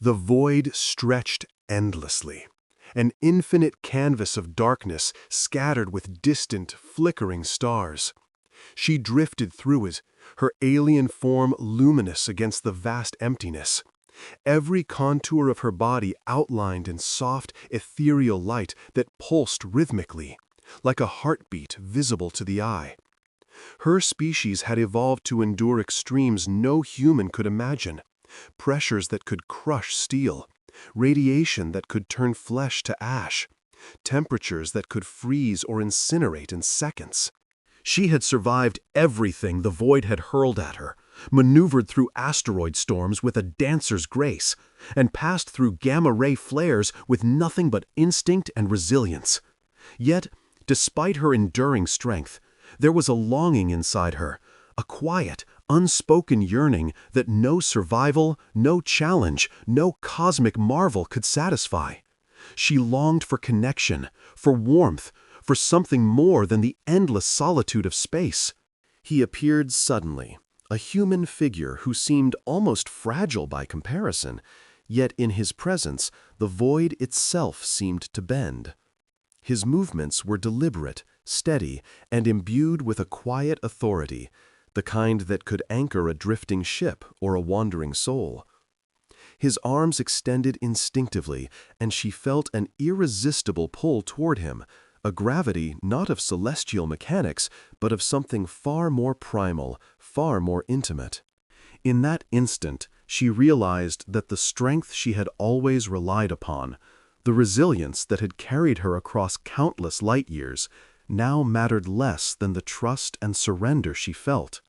The void stretched endlessly, an infinite canvas of darkness scattered with distant, flickering stars. She drifted through it, her alien form luminous against the vast emptiness. Every contour of her body outlined in soft, ethereal light that pulsed rhythmically, like a heartbeat visible to the eye. Her species had evolved to endure extremes no human could imagine, pressures that could crush steel, radiation that could turn flesh to ash, temperatures that could freeze or incinerate in seconds. She had survived everything the void had hurled at her, maneuvered through asteroid storms with a dancer's grace, and passed through gamma-ray flares with nothing but instinct and resilience. Yet, despite her enduring strength, there was a longing inside her, a quiet, unspoken yearning that no survival, no challenge, no cosmic marvel could satisfy. She longed for connection, for warmth, for something more than the endless solitude of space. He appeared suddenly, a human figure who seemed almost fragile by comparison, yet in his presence the void itself seemed to bend. His movements were deliberate, steady, and imbued with a quiet authority, the kind that could anchor a drifting ship or a wandering soul. His arms extended instinctively, and she felt an irresistible pull toward him, a gravity not of celestial mechanics, but of something far more primal, far more intimate. In that instant, she realized that the strength she had always relied upon, the resilience that had carried her across countless light years, now mattered less than the trust and surrender she felt.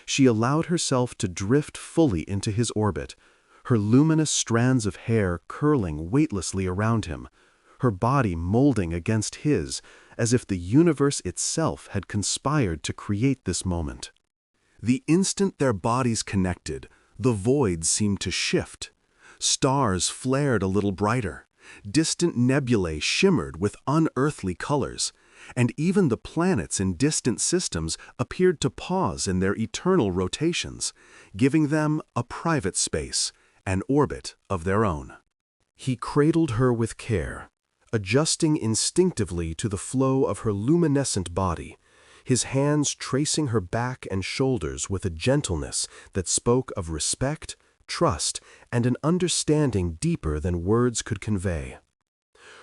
She allowed herself to drift fully into his orbit, her luminous strands of hair curling weightlessly around him, her body molding against his, as if the universe itself had conspired to create this moment. The instant their bodies connected, the void seemed to shift. Stars flared a little brighter. Distant nebulae shimmered with unearthly colors, and even the planets in distant systems appeared to pause in their eternal rotations, giving them a private space, an orbit of their own. He cradled her with care, adjusting instinctively to the flow of her luminescent body, his hands tracing her back and shoulders with a gentleness that spoke of respect, trust, and an understanding deeper than words could convey.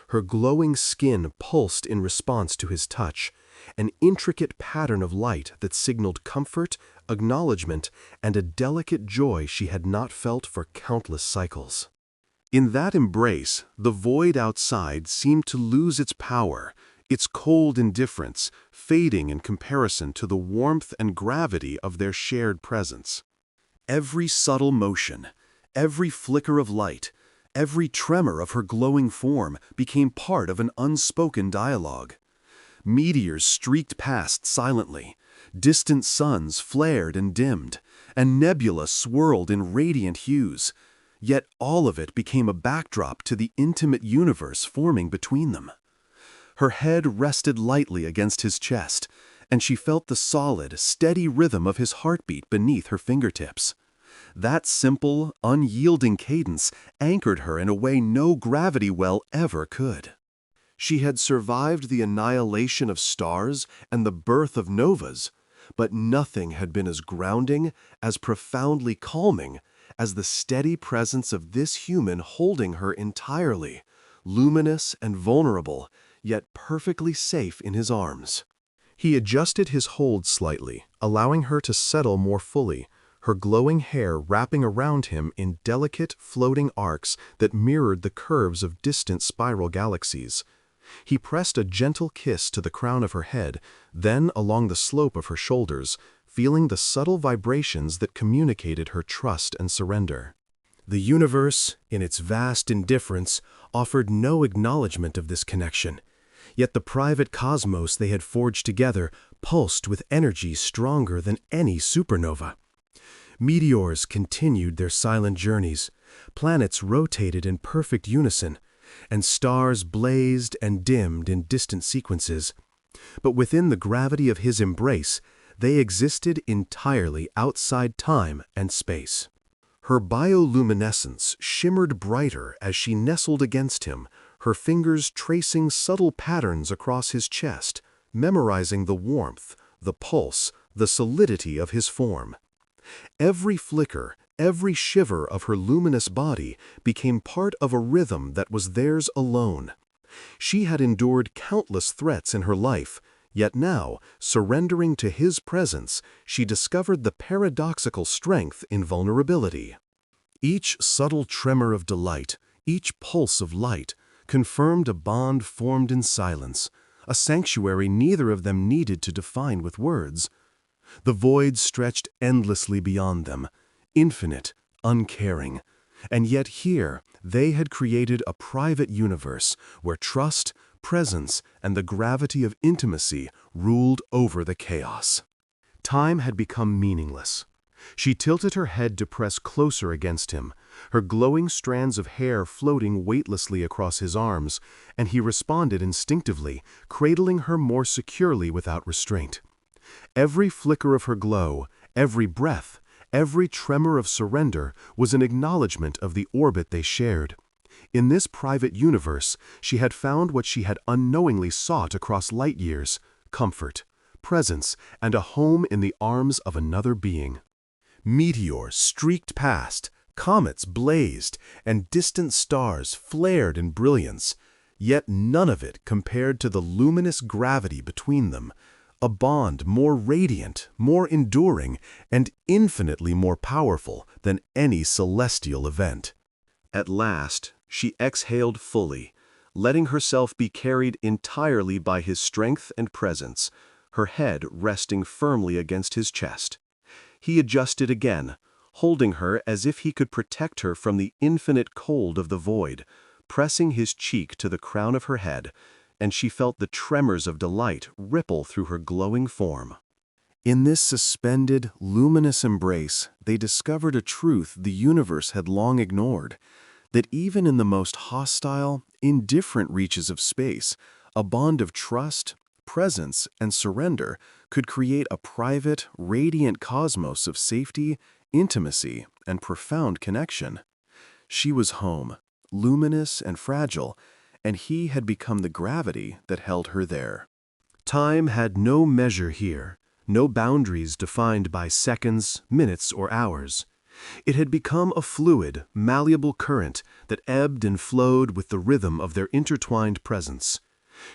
Her glowing skin pulsed in response to his touch, an intricate pattern of light that signaled comfort, acknowledgement, and a delicate joy she had not felt for countless cycles. In that embrace, the void outside seemed to lose its power, its cold indifference fading in comparison to the warmth and gravity of their shared presence. Every subtle motion, every flicker of light, every tremor of her glowing form became part of an unspoken dialogue. Meteors streaked past silently, distant suns flared and dimmed, and nebula swirled in radiant hues, yet all of it became a backdrop to the intimate universe forming between them. Her head rested lightly against his chest, and she felt the solid, steady rhythm of his heartbeat beneath her fingertips. That simple, unyielding cadence anchored her in a way no gravity well ever could. She had survived the annihilation of stars and the birth of novas, but nothing had been as grounding, as profoundly calming, as the steady presence of this human holding her entirely, luminous and vulnerable, yet perfectly safe in his arms. He adjusted his hold slightly, allowing her to settle more fully, her glowing hair wrapping around him in delicate, floating arcs that mirrored the curves of distant spiral galaxies. He pressed a gentle kiss to the crown of her head, then along the slope of her shoulders, feeling the subtle vibrations that communicated her trust and surrender. The universe, in its vast indifference, offered no acknowledgement of this connection, yet the private cosmos they had forged together pulsed with energy stronger than any supernova. Meteors continued their silent journeys, planets rotated in perfect unison, and stars blazed and dimmed in distant sequences. But within the gravity of his embrace, they existed entirely outside time and space. Her bioluminescence shimmered brighter as she nestled against him, her fingers tracing subtle patterns across his chest, memorizing the warmth, the pulse, the solidity of his form. Every flicker, every shiver of her luminous body became part of a rhythm that was theirs alone. She had endured countless threats in her life, yet now, surrendering to his presence, she discovered the paradoxical strength in vulnerability. Each subtle tremor of delight, each pulse of light, confirmed a bond formed in silence, a sanctuary neither of them needed to define with words. The void stretched endlessly beyond them, infinite, uncaring. And yet here, they had created a private universe where trust, presence, and the gravity of intimacy ruled over the chaos. Time had become meaningless. She tilted her head to press closer against him, her glowing strands of hair floating weightlessly across his arms, and he responded instinctively, cradling her more securely without restraint. Every flicker of her glow, every breath, every tremor of surrender was an acknowledgement of the orbit they shared. In this private universe, she had found what she had unknowingly sought across light years: comfort, presence, and a home in the arms of another being. Meteors streaked past, comets blazed, and distant stars flared in brilliance, yet none of it compared to the luminous gravity between them, a bond more radiant, more enduring, and infinitely more powerful than any celestial event. At last, she exhaled fully, letting herself be carried entirely by his strength and presence, her head resting firmly against his chest. He adjusted again, holding her as if he could protect her from the infinite cold of the void, pressing his cheek to the crown of her head, and she felt the tremors of delight ripple through her glowing form. In this suspended, luminous embrace, they discovered a truth the universe had long ignored, that even in the most hostile, indifferent reaches of space, a bond of trust, presence, and surrender could create a private, radiant cosmos of safety, intimacy, and profound connection. She was home, luminous and fragile, and he had become the gravity that held her there. Time had no measure here, no boundaries defined by seconds, minutes, or hours. It had become a fluid, malleable current that ebbed and flowed with the rhythm of their intertwined presence.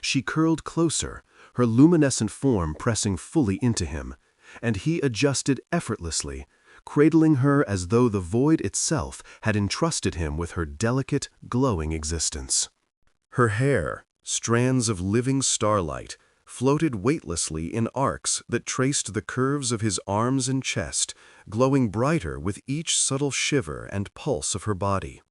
She curled closer, her luminescent form pressing fully into him, and he adjusted effortlessly, cradling her as though the void itself had entrusted him with her delicate, glowing existence. Her hair, strands of living starlight, floated weightlessly in arcs that traced the curves of his arms and chest, glowing brighter with each subtle shiver and pulse of her body.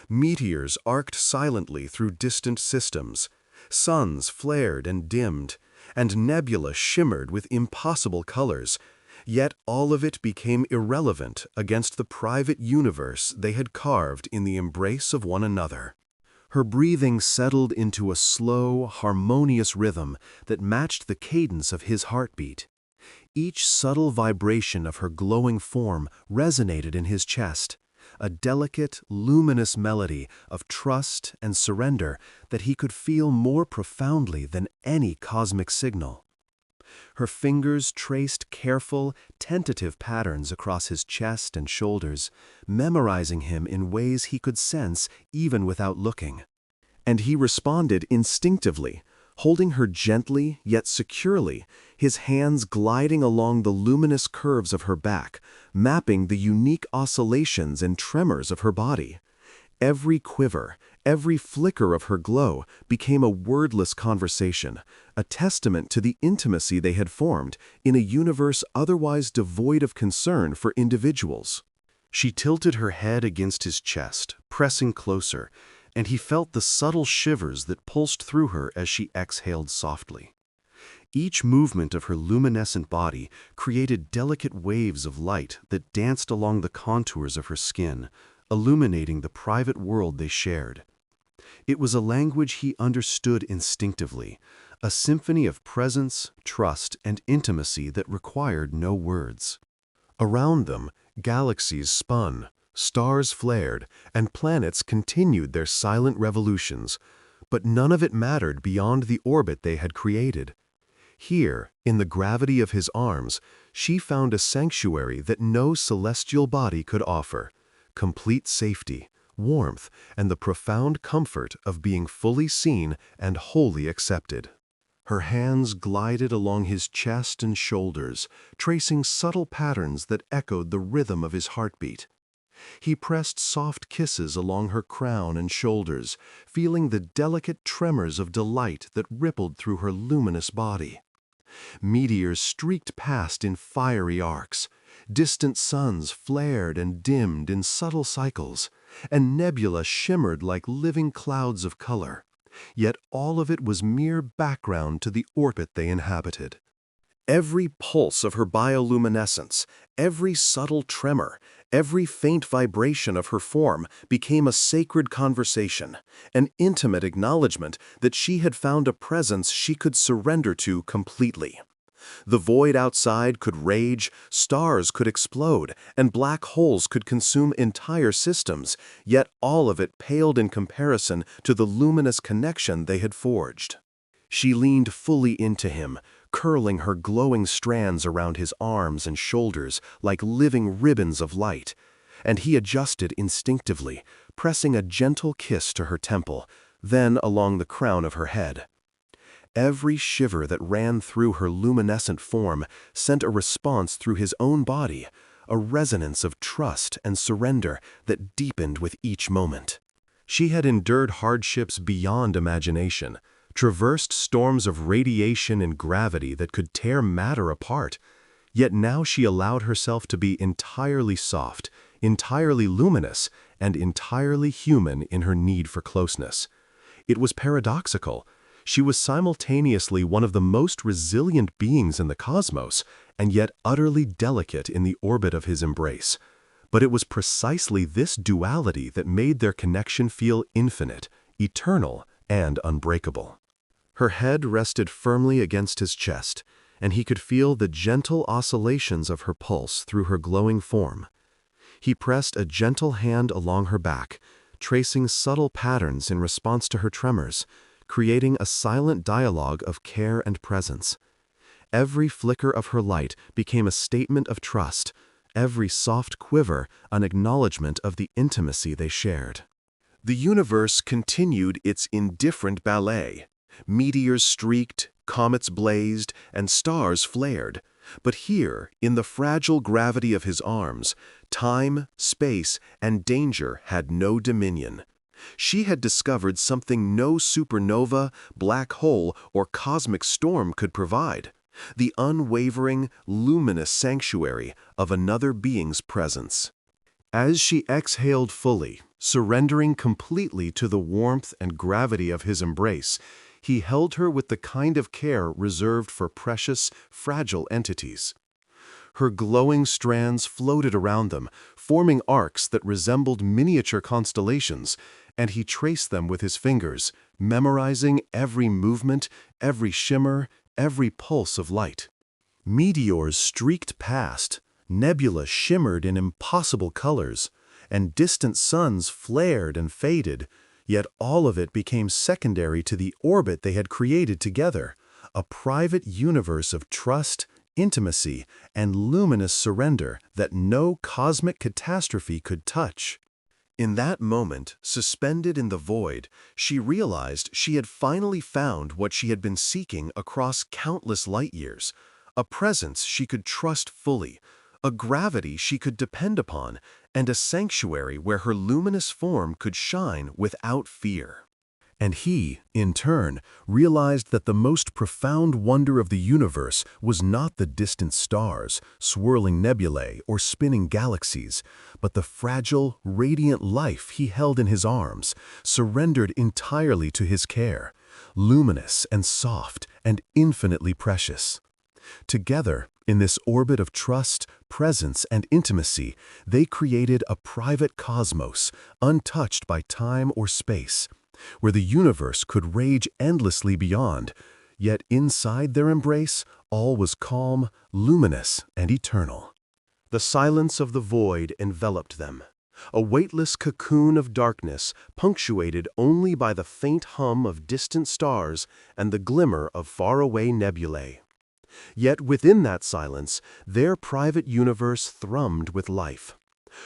Meteors arced silently through distant systems, suns flared and dimmed, and nebula shimmered with impossible colors, yet all of it became irrelevant against the private universe they had carved in the embrace of one another. Her breathing settled into a slow, harmonious rhythm that matched the cadence of his heartbeat. Each subtle vibration of her glowing form resonated in his chest, a delicate, luminous melody of trust and surrender that he could feel more profoundly than any cosmic signal. Her fingers traced careful, tentative patterns across his chest and shoulders, memorizing him in ways he could sense even without looking. And he responded instinctively, holding her gently yet securely, his hands gliding along the luminous curves of her back, mapping the unique oscillations and tremors of her body. Every quiver, every flicker of her glow became a wordless conversation, a testament to the intimacy they had formed in a universe otherwise devoid of concern for individuals. She tilted her head against his chest, pressing closer, and he felt the subtle shivers that pulsed through her as she exhaled softly. Each movement of her luminescent body created delicate waves of light that danced along the contours of her skin, illuminating the private world they shared. It was a language he understood instinctively, a symphony of presence, trust, and intimacy that required no words. Around them, galaxies spun, Stars flared, and planets continued their silent revolutions, but none of it mattered beyond the orbit they had created. Here, in the gravity of his arms, she found a sanctuary that no celestial body could offer: complete safety, warmth, and the profound comfort of being fully seen and wholly accepted. Her hands glided along his chest and shoulders, tracing subtle patterns that echoed the rhythm of his heartbeat. He pressed soft kisses along her crown and shoulders, feeling the delicate tremors of delight that rippled through her luminous body. Meteors streaked past in fiery arcs. Distant suns flared and dimmed in subtle cycles, and nebula shimmered like living clouds of color. Yet all of it was mere background to the orbit they inhabited. Every pulse of her bioluminescence, every subtle tremor, every faint vibration of her form became a sacred conversation, an intimate acknowledgement that she had found a presence she could surrender to completely. The void outside could rage, stars could explode, and black holes could consume entire systems, yet all of it paled in comparison to the luminous connection they had forged. She leaned fully into him, curling her glowing strands around his arms and shoulders like living ribbons of light, and he adjusted instinctively, pressing a gentle kiss to her temple, then along the crown of her head. Every shiver that ran through her luminescent form sent a response through his own body, a resonance of trust and surrender that deepened with each moment. She had endured hardships beyond imagination, traversed storms of radiation and gravity that could tear matter apart, yet now she allowed herself to be entirely soft, entirely luminous, and entirely human in her need for closeness. It was paradoxical. She was simultaneously one of the most resilient beings in the cosmos, and yet utterly delicate in the orbit of his embrace. But it was precisely this duality that made their connection feel infinite, eternal, and unbreakable. Her head rested firmly against his chest, and he could feel the gentle oscillations of her pulse through her glowing form. He pressed a gentle hand along her back, tracing subtle patterns in response to her tremors, creating a silent dialogue of care and presence. Every flicker of her light became a statement of trust, every soft quiver an acknowledgement of the intimacy they shared. The universe continued its indifferent ballet. Meteors streaked, comets blazed, and stars flared. But here, in the fragile gravity of his arms, time, space, and danger had no dominion. She had discovered something no supernova, black hole, or cosmic storm could provide: the unwavering, luminous sanctuary of another being's presence. As she exhaled fully, surrendering completely to the warmth and gravity of his embrace, he held her with the kind of care reserved for precious, fragile entities. Her glowing strands floated around them, forming arcs that resembled miniature constellations, and he traced them with his fingers, memorizing every movement, every shimmer, every pulse of light. Meteors streaked past, nebula shimmered in impossible colors, and distant suns flared and faded, yet all of it became secondary to the orbit they had created together, a private universe of trust, intimacy, and luminous surrender that no cosmic catastrophe could touch. In that moment, suspended in the void, she realized she had finally found what she had been seeking across countless light years: a presence she could trust fully, a gravity she could depend upon, and a sanctuary where her luminous form could shine without fear. And he, in turn, realized that the most profound wonder of the universe was not the distant stars, swirling nebulae, or spinning galaxies, but the fragile, radiant life he held in his arms, surrendered entirely to his care, luminous and soft and infinitely precious. Together, in this orbit of trust, presence, and intimacy, they created a private cosmos, untouched by time or space, where the universe could rage endlessly beyond, yet inside their embrace all was calm, luminous, and eternal. The silence of the void enveloped them. a weightless cocoon of darkness punctuated only by the faint hum of distant stars and the glimmer of faraway nebulae. Yet within that silence, their private universe thrummed with life.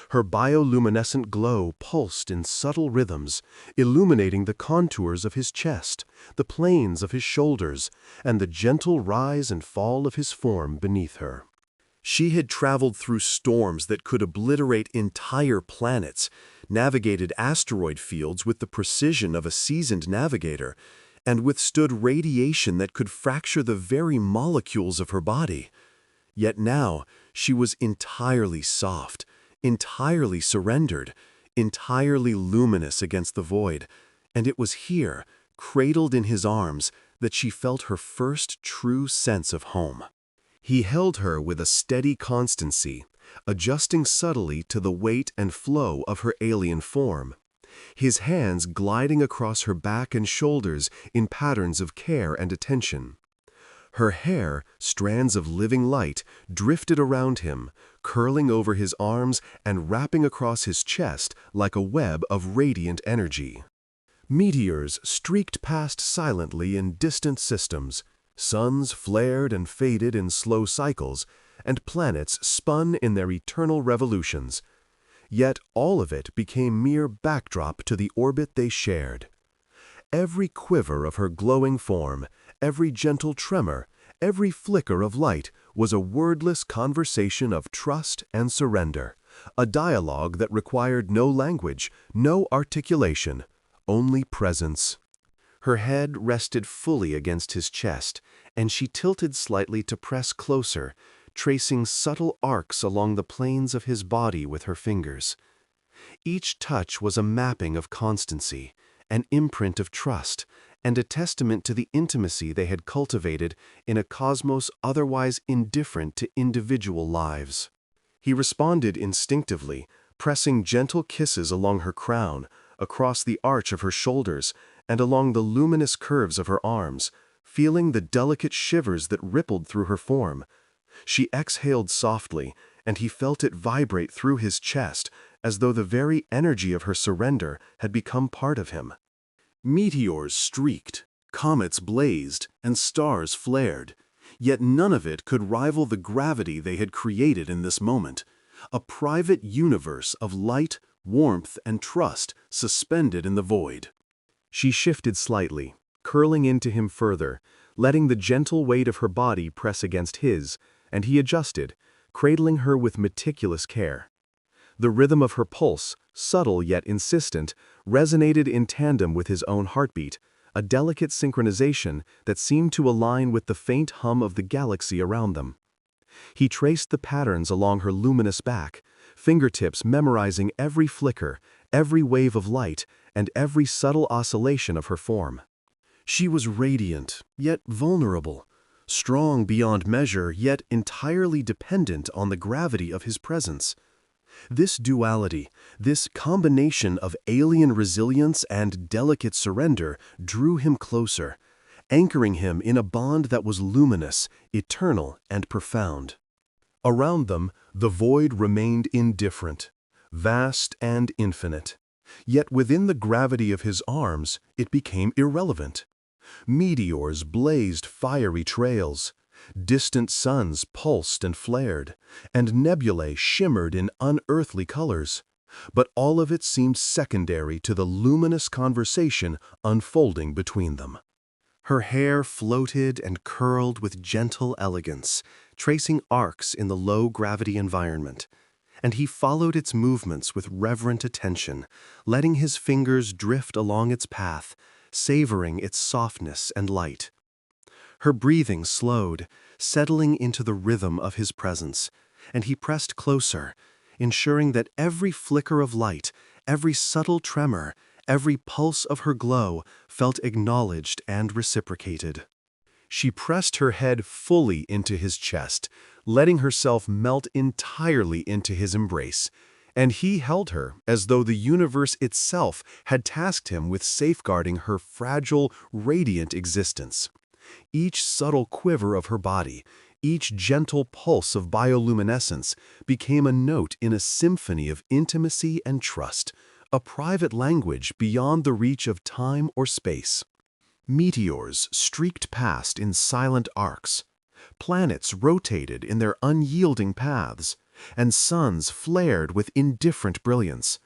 Her bioluminescent glow pulsed in subtle rhythms, illuminating the contours of his chest, the planes of his shoulders, and the gentle rise and fall of his form beneath her. She had traveled through storms that could obliterate entire planets, navigated asteroid fields with the precision of a seasoned navigator, and withstood radiation that could fracture the very molecules of her body. Yet now she was entirely soft, entirely surrendered, entirely luminous against the void, and it was here, cradled in his arms, that she felt her first true sense of home. He held her with a steady constancy, adjusting subtly to the weight and flow of her alien form, his hands gliding across her back and shoulders in patterns of care and attention. Her hair, strands of living light, drifted around him, curling over his arms and wrapping across his chest like a web of radiant energy. Meteors streaked past silently in distant systems, suns flared and faded in slow cycles, and planets spun in their eternal revolutions. Yet all of it became mere backdrop to the orbit they shared. Every quiver of her glowing form, every gentle tremor, every flicker of light was a wordless conversation of trust and surrender, a dialogue that required no language, no articulation, only presence. Her head rested fully against his chest, and she tilted slightly to press closer, tracing subtle arcs along the planes of his body with her fingers. Each touch was a mapping of constancy, an imprint of trust, and a testament to the intimacy they had cultivated in a cosmos otherwise indifferent to individual lives. He responded instinctively, pressing gentle kisses along her crown, across the arch of her shoulders, and along the luminous curves of her arms, feeling the delicate shivers that rippled through her form. She exhaled softly, and he felt it vibrate through his chest, as though the very energy of her surrender had become part of him. Meteors streaked, comets blazed, and stars flared, yet none of it could rival the gravity they had created in this moment, a private universe of light, warmth, and trust suspended in the void. She shifted slightly, curling into him further, letting the gentle weight of her body press against his, and he adjusted, cradling her with meticulous care. The rhythm of her pulse, subtle yet insistent, resonated in tandem with his own heartbeat, a delicate synchronization that seemed to align with the faint hum of the galaxy around them. He traced the patterns along her luminous back, fingertips memorizing every flicker, every wave of light, and every subtle oscillation of her form. She was radiant, yet vulnerable, strong beyond measure, yet entirely dependent on the gravity of his presence. This duality, this combination of alien resilience and delicate surrender drew him closer, anchoring him in a bond that was luminous, eternal, and profound. Around them, the void remained indifferent, vast and infinite. Yet within the gravity of his arms, it became irrelevant. Meteors blazed fiery trails. Distant suns pulsed and flared, and nebulae shimmered in unearthly colors. But all of it seemed secondary to the luminous conversation unfolding between them. Her hair floated and curled with gentle elegance, tracing arcs in the low-gravity environment, and he followed its movements with reverent attention, letting his fingers drift along its path, savoring its softness and light. Her breathing slowed, settling into the rhythm of his presence, and he pressed closer, ensuring that every flicker of light, every subtle tremor, every pulse of her glow felt acknowledged and reciprocated. She pressed her head fully into his chest, letting herself melt entirely into his embrace, and he held her as though the universe itself had tasked him with safeguarding her fragile, radiant existence. Each subtle quiver of her body, Each gentle pulse of bioluminescence became a note in a symphony of intimacy and trust, a private language beyond the reach of time or space. Meteors streaked past in silent arcs. Planets rotated in their unyielding paths, and suns flared with indifferent brilliance.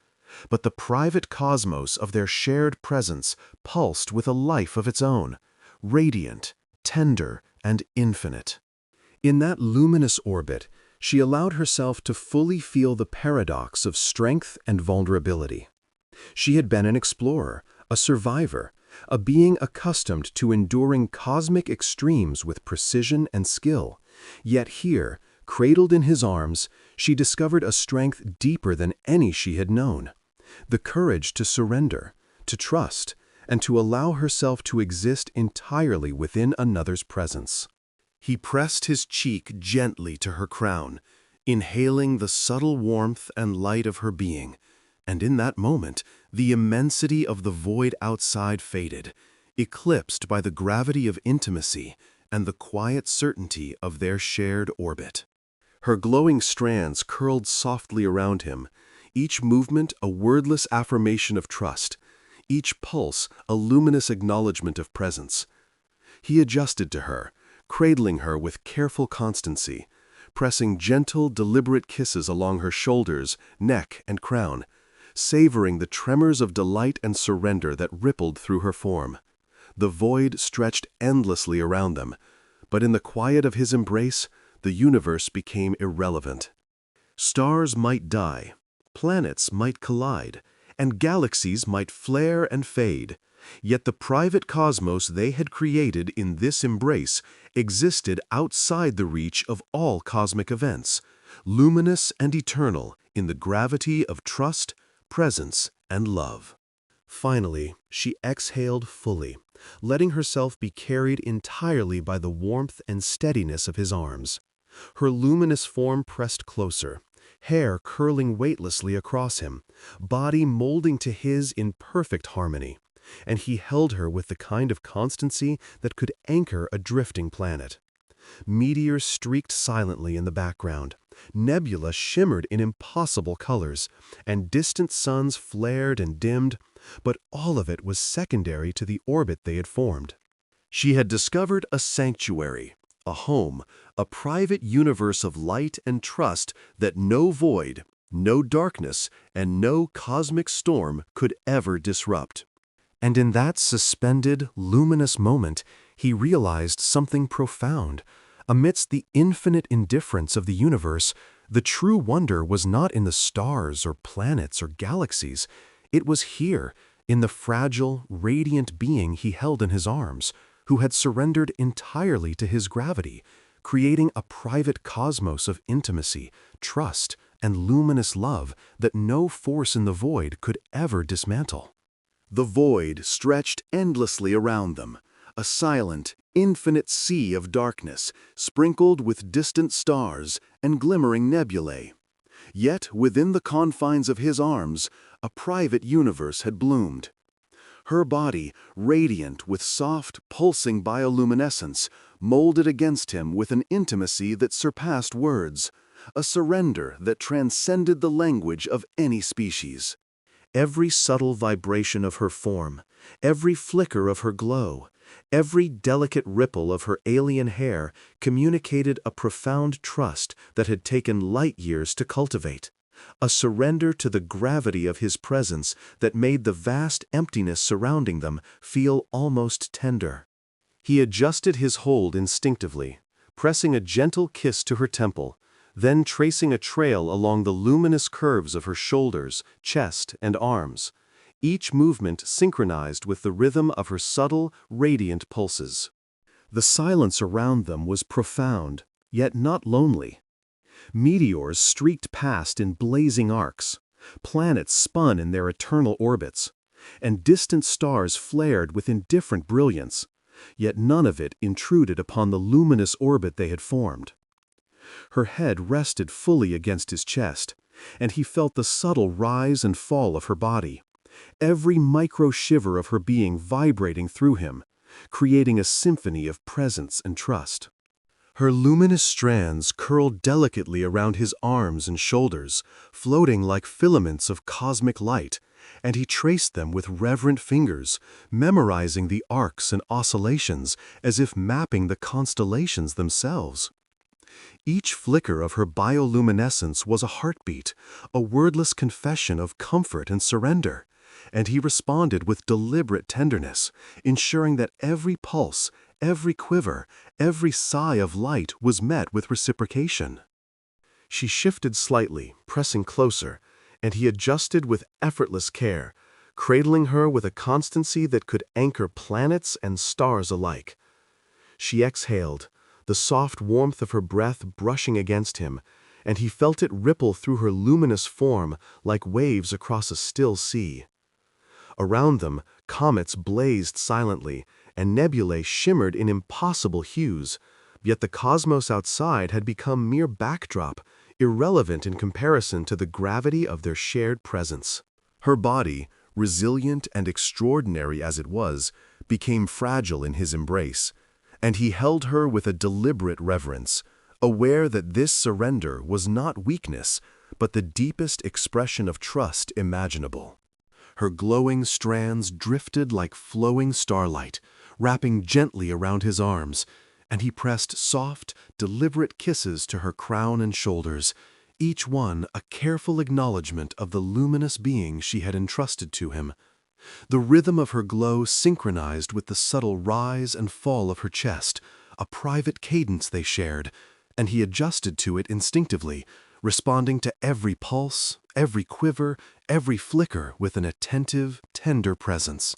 But the private cosmos of their shared presence pulsed with a life of its own, radiant, tender, and infinite. In that luminous orbit, she allowed herself to fully feel the paradox of strength and vulnerability. She had been an explorer, a survivor, a being accustomed to enduring cosmic extremes with precision and skill. Yet here, cradled in his arms, she discovered a strength deeper than any she had known. The courage to surrender, to trust, and to allow herself to exist entirely within another's presence. He pressed his cheek gently to her crown, inhaling the subtle warmth and light of her being, and in that moment, the immensity of the void outside faded, eclipsed by the gravity of intimacy and the quiet certainty of their shared orbit. Her glowing strands curled softly around him, each movement a wordless affirmation of trust, each pulse a luminous acknowledgement of presence. He adjusted to her, cradling her with careful constancy, pressing gentle, deliberate kisses along her shoulders, neck, and crown, savoring the tremors of delight and surrender that rippled through her form. The void stretched endlessly around them, but in the quiet of his embrace, the universe became irrelevant. Stars might die, planets might collide, and galaxies might flare and fade, yet the private cosmos they had created in this embrace existed outside the reach of all cosmic events, luminous and eternal in the gravity of trust, presence, and love. Finally, she exhaled fully, letting herself be carried entirely by the warmth and steadiness of his arms. Her luminous form pressed closer, hair curling weightlessly across him, body molding to his in perfect harmony, and he held her with the kind of constancy that could anchor a drifting planet. Meteors streaked silently in the background, nebula shimmered in impossible colors, and distant suns flared and dimmed, but all of it was secondary to the orbit they had formed. She had discovered a sanctuary, a home, a private universe of light and trust that no void, no darkness, and no cosmic storm could ever disrupt. And in that suspended, luminous moment, he realized something profound. Amidst the infinite indifference of the universe, the true wonder was not in the stars or planets or galaxies. It was here, in the fragile, radiant being he held in his arms, who had surrendered entirely to his gravity, creating a private cosmos of intimacy, trust, and luminous love that no force in the void could ever dismantle. The void stretched endlessly around them, a silent, infinite sea of darkness, sprinkled with distant stars and glimmering nebulae. Yet, within the confines of his arms, a private universe had bloomed. Her body, radiant with soft, pulsing bioluminescence, molded against him with an intimacy that surpassed words, a surrender that transcended the language of any species. Every subtle vibration of her form, every flicker of her glow, every delicate ripple of her alien hair communicated a profound trust that had taken light years to cultivate, a surrender to the gravity of his presence that made the vast emptiness surrounding them feel almost tender. He adjusted his hold instinctively, pressing a gentle kiss to her temple, then tracing a trail along the luminous curves of her shoulders, chest, and arms, each movement synchronized with the rhythm of her subtle, radiant pulses. The silence around them was profound, yet not lonely. Meteors streaked past in blazing arcs, planets spun in their eternal orbits, and distant stars flared with indifferent brilliance, yet none of it intruded upon the luminous orbit they had formed. Her head rested fully against his chest, and he felt the subtle rise and fall of her body, every micro shiver of her being vibrating through him, creating a symphony of presence and trust. Her luminous strands curled delicately around his arms and shoulders, floating like filaments of cosmic light, and he traced them with reverent fingers, memorizing the arcs and oscillations as if mapping the constellations themselves. Each flicker of her bioluminescence was a heartbeat, a wordless confession of comfort and surrender, and he responded with deliberate tenderness, ensuring that every pulse, every quiver, every sigh of light was met with reciprocation. She shifted slightly, pressing closer, and he adjusted with effortless care, cradling her with a constancy that could anchor planets and stars alike. She exhaled, the soft warmth of her breath brushing against him, and he felt it ripple through her luminous form like waves across a still sea. Around them, comets blazed silently, and nebulae shimmered in impossible hues, yet the cosmos outside had become mere backdrop, irrelevant in comparison to the gravity of their shared presence. Her body, resilient and extraordinary as it was, became fragile in his embrace, and he held her with a deliberate reverence, aware that this surrender was not weakness, but the deepest expression of trust imaginable. Her glowing strands drifted like flowing starlight, wrapping gently around his arms, and he pressed soft, deliberate kisses to her crown and shoulders, each one a careful acknowledgement of the luminous being she had entrusted to him. The rhythm of her glow synchronized with the subtle rise and fall of her chest, a private cadence they shared, and he adjusted to it instinctively, responding to every pulse, every quiver, every flicker with an attentive, tender presence.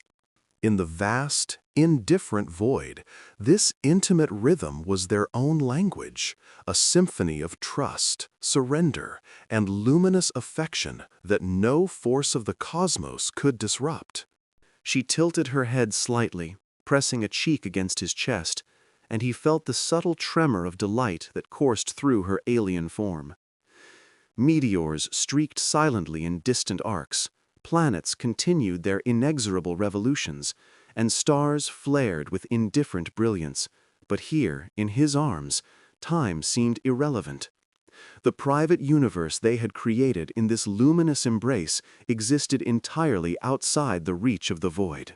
In the vast, indifferent void, this intimate rhythm was their own language, a symphony of trust, surrender, and luminous affection that no force of the cosmos could disrupt. She tilted her head slightly, pressing a cheek against his chest, and he felt the subtle tremor of delight that coursed through her alien form. Meteors streaked silently in distant arcs, planets continued their inexorable revolutions, and stars flared with indifferent brilliance, but here, in his arms, time seemed irrelevant. The private universe they had created in this luminous embrace existed entirely outside the reach of the void.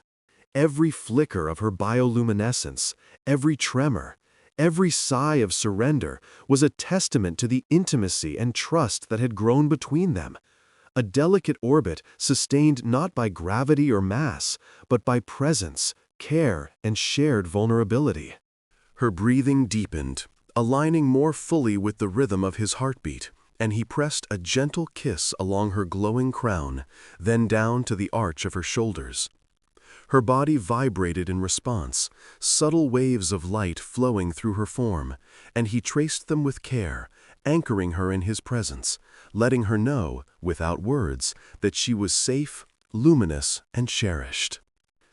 Every flicker of her bioluminescence, every tremor, every sigh of surrender was a testament to the intimacy and trust that had grown between them, a delicate orbit sustained not by gravity or mass, but by presence, care, and shared vulnerability. Her breathing deepened, aligning more fully with the rhythm of his heartbeat, and he pressed a gentle kiss along her glowing crown, then down to the arch of her shoulders. Her body vibrated in response, subtle waves of light flowing through her form, and he traced them with care, anchoring her in his presence, letting her know, without words, that she was safe, luminous, and cherished.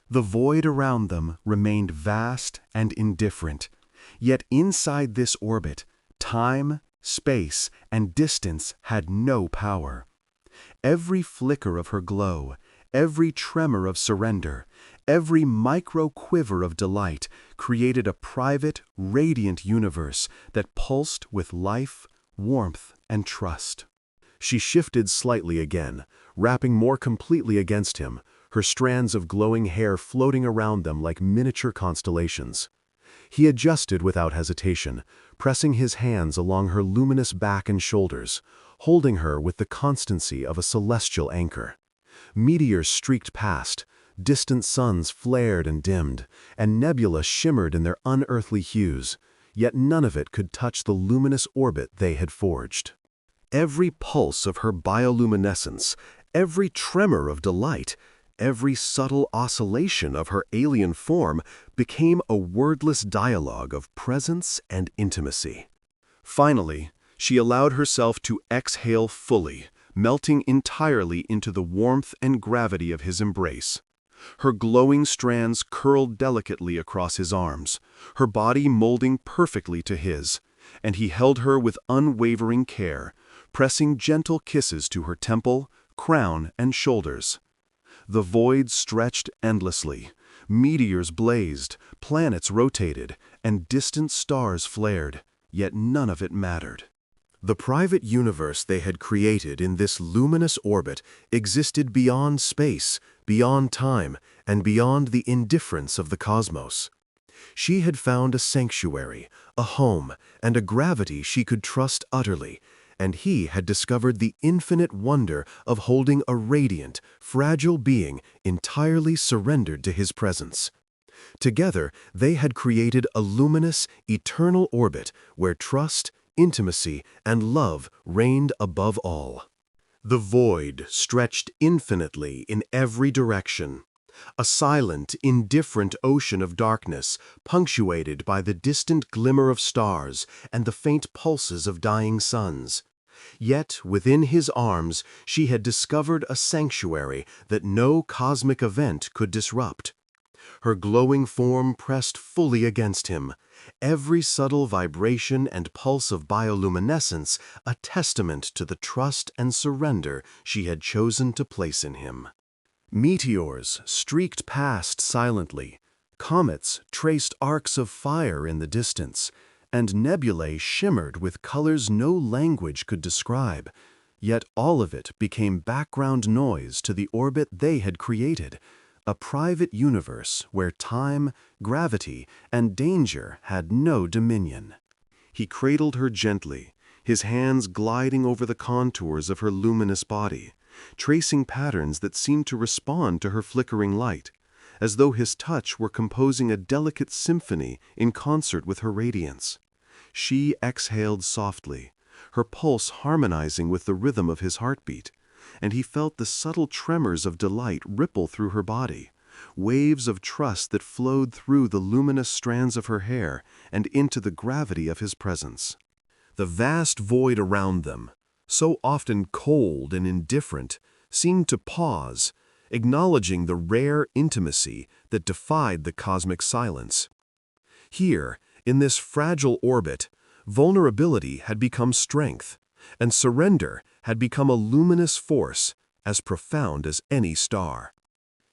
The void around them remained vast and indifferent, yet inside this orbit, time, space, and distance had no power. Every flicker of her glow, every tremor of surrender, every micro-quiver of delight created a private, radiant universe that pulsed with life, warmth, and trust. She shifted slightly again, wrapping more completely against him, her strands of glowing hair floating around them like miniature constellations. He adjusted without hesitation, pressing his hands along her luminous back and shoulders, holding her with the constancy of a celestial anchor. Meteors streaked past, distant suns flared and dimmed, and nebula shimmered in their unearthly hues, yet none of it could touch the luminous orbit they had forged. Every pulse of her bioluminescence, every tremor of delight, every subtle oscillation of her alien form became a wordless dialogue of presence and intimacy. Finally, she allowed herself to exhale fully, melting entirely into the warmth and gravity of his embrace. Her glowing strands curled delicately across his arms, her body molding perfectly to his, and he held her with unwavering care, pressing gentle kisses to her temple, crown, and shoulders. The void stretched endlessly, meteors blazed, planets rotated, and distant stars flared, yet none of it mattered. The private universe they had created in this luminous orbit existed beyond space, beyond time, and beyond the indifference of the cosmos. She had found a sanctuary, a home, and a gravity she could trust utterly, and he had discovered the infinite wonder of holding a radiant, fragile being entirely surrendered to his presence. Together, they had created a luminous, eternal orbit where trust, intimacy, and love reigned above all. The void stretched infinitely in every direction, a silent, indifferent ocean of darkness punctuated by the distant glimmer of stars and the faint pulses of dying suns. Yet, within his arms, she had discovered a sanctuary that no cosmic event could disrupt. Her glowing form pressed fully against him, every subtle vibration and pulse of bioluminescence a testament to the trust and surrender she had chosen to place in him. Meteors streaked past silently, comets traced arcs of fire in the distance, and nebulae shimmered with colors no language could describe, yet all of it became background noise to the orbit they had created, a private universe where time, gravity, and danger had no dominion. He cradled her gently, his hands gliding over the contours of her luminous body, tracing patterns that seemed to respond to her flickering light, as though his touch were composing a delicate symphony in concert with her radiance. She exhaled softly, her pulse harmonizing with the rhythm of his heartbeat, and he felt the subtle tremors of delight ripple through her body, waves of trust that flowed through the luminous strands of her hair and into the gravity of his presence. The vast void around them, so often cold and indifferent, seemed to pause, acknowledging the rare intimacy that defied the cosmic silence. Here, in this fragile orbit, vulnerability had become strength, and surrender had become a luminous force as profound as any star.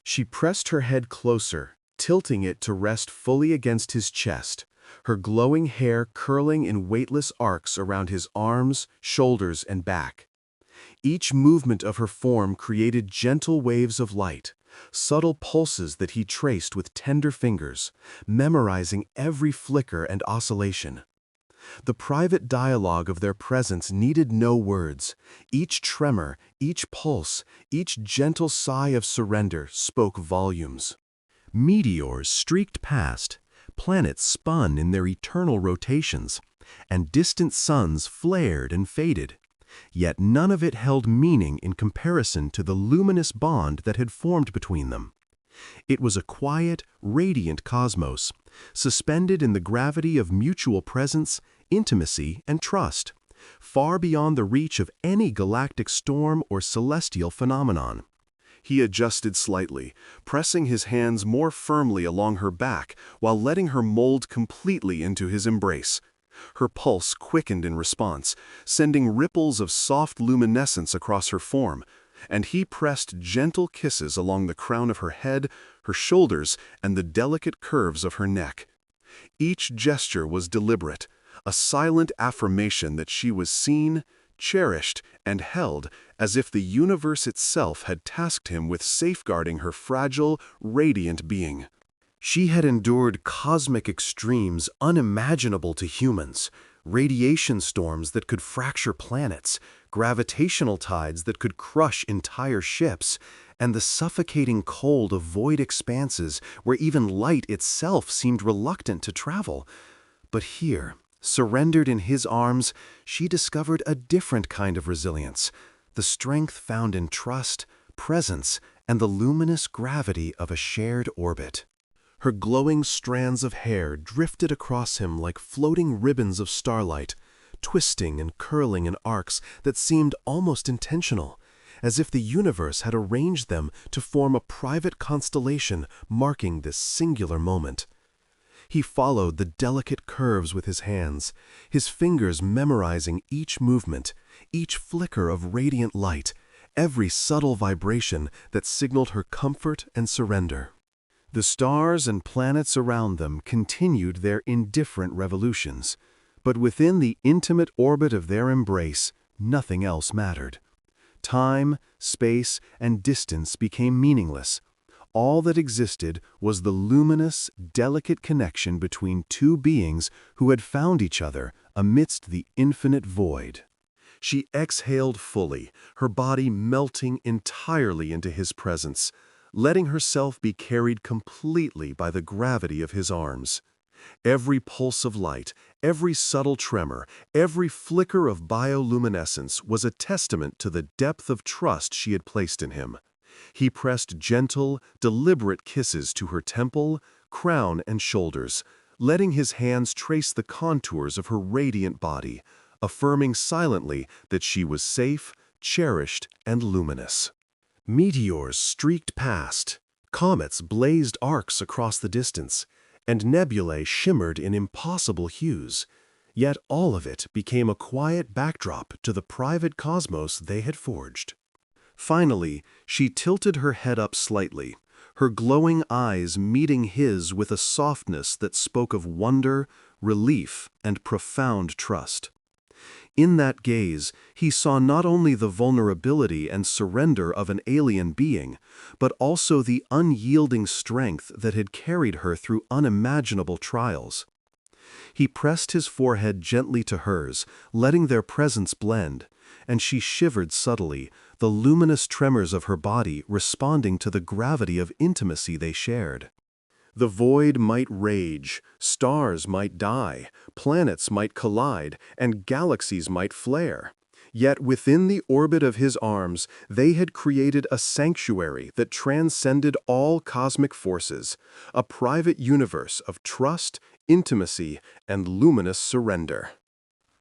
She pressed her head closer, tilting it to rest fully against his chest, her glowing hair curling in weightless arcs around his arms, shoulders, and back. Each movement of her form created gentle waves of light, subtle pulses that he traced with tender fingers, memorizing every flicker and oscillation. The private dialogue of their presence needed no words. Each tremor, each pulse, each gentle sigh of surrender spoke volumes. Meteors streaked past, planets spun in their eternal rotations, and distant suns flared and faded. Yet none of it held meaning in comparison to the luminous bond that had formed between them. It was a quiet, radiant cosmos, suspended in the gravity of mutual presence, intimacy, and trust, far beyond the reach of any galactic storm or celestial phenomenon. He adjusted slightly, pressing his hands more firmly along her back while letting her mold completely into his embrace. Her pulse quickened in response, sending ripples of soft luminescence across her form, and he pressed gentle kisses along the crown of her head, her shoulders, and the delicate curves of her neck. Each gesture was deliberate, a silent affirmation that she was seen, cherished, and held, as if the universe itself had tasked him with safeguarding her fragile, radiant being. She had endured cosmic extremes unimaginable to humans, radiation storms that could fracture planets, gravitational tides that could crush entire ships, and the suffocating cold of void expanses where even light itself seemed reluctant to travel. But here, surrendered in his arms, she discovered a different kind of resilience, the strength found in trust, presence, and the luminous gravity of a shared orbit. Her glowing strands of hair drifted across him like floating ribbons of starlight, twisting and curling in arcs that seemed almost intentional, as if the universe had arranged them to form a private constellation marking this singular moment. He followed the delicate curves with his hands, his fingers memorizing each movement, each flicker of radiant light, every subtle vibration that signaled her comfort and surrender. The stars and planets around them continued their indifferent revolutions, But within the intimate orbit of their embrace, nothing else mattered. Time, space, and distance became meaningless. All that existed was the luminous, delicate connection between two beings who had found each other amidst the infinite void. She exhaled fully, her body melting entirely into his presence, letting herself be carried completely by the gravity of his arms. Every pulse of light, every subtle tremor, every flicker of bioluminescence was a testament to the depth of trust she had placed in him. He pressed gentle, deliberate kisses to her temple, crown, and shoulders, letting his hands trace the contours of her radiant body, affirming silently that she was safe, cherished, and luminous. Meteors streaked past, comets blazed arcs across the distance, and nebulae shimmered in impossible hues. Yet all of it became a quiet backdrop to the private cosmos they had forged. Finally, she tilted her head up slightly, her glowing eyes meeting his with a softness that spoke of wonder, relief, and profound trust. In that gaze, he saw not only the vulnerability and surrender of an alien being, but also the unyielding strength that had carried her through unimaginable trials. He pressed his forehead gently to hers, letting their presence blend, and she shivered subtly, the luminous tremors of her body responding to the gravity of intimacy they shared. The void might rage, stars might die, planets might collide, and galaxies might flare. Yet within the orbit of his arms, they had created a sanctuary that transcended all cosmic forces, a private universe of trust, intimacy, and luminous surrender.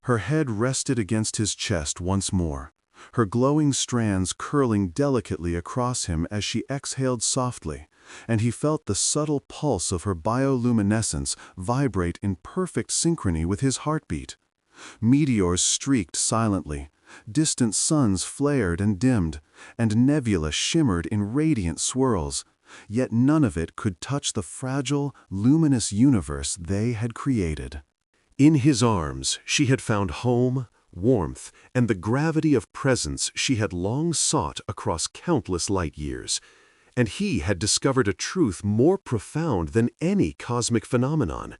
Her head rested against his chest once more, her glowing strands curling delicately across him as she exhaled softly, and he felt the subtle pulse of her bioluminescence vibrate in perfect synchrony with his heartbeat. Meteors streaked silently, distant suns flared and dimmed, and nebula shimmered in radiant swirls, yet none of it could touch the fragile, luminous universe they had created. In his arms, she had found home, warmth, and the gravity of presence she had long sought across countless light years. And he had discovered a truth more profound than any cosmic phenomenon,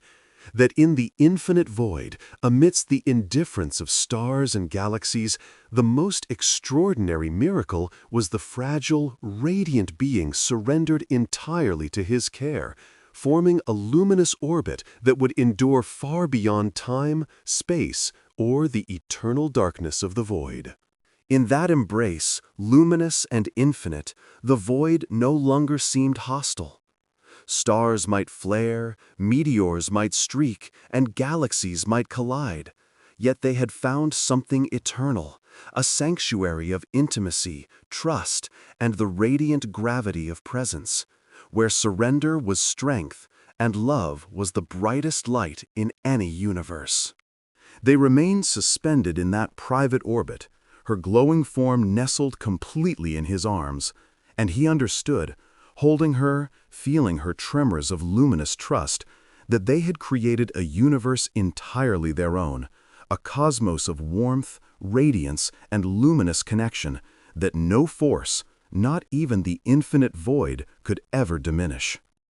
that in the infinite void, amidst the indifference of stars and galaxies, the most extraordinary miracle was the fragile, radiant being surrendered entirely to his care, forming a luminous orbit that would endure far beyond time, space, or the eternal darkness of the void. In that embrace, luminous and infinite, the void no longer seemed hostile. Stars might flare, meteors might streak, and galaxies might collide, yet they had found something eternal, a sanctuary of intimacy, trust, and the radiant gravity of presence, where surrender was strength and love was the brightest light in any universe. They remained suspended in that private orbit, her glowing form nestled completely in his arms, and he understood, holding her, feeling her tremors of luminous trust, that they had created a universe entirely their own, a cosmos of warmth, radiance, and luminous connection that no force, not even the infinite void, could ever diminish.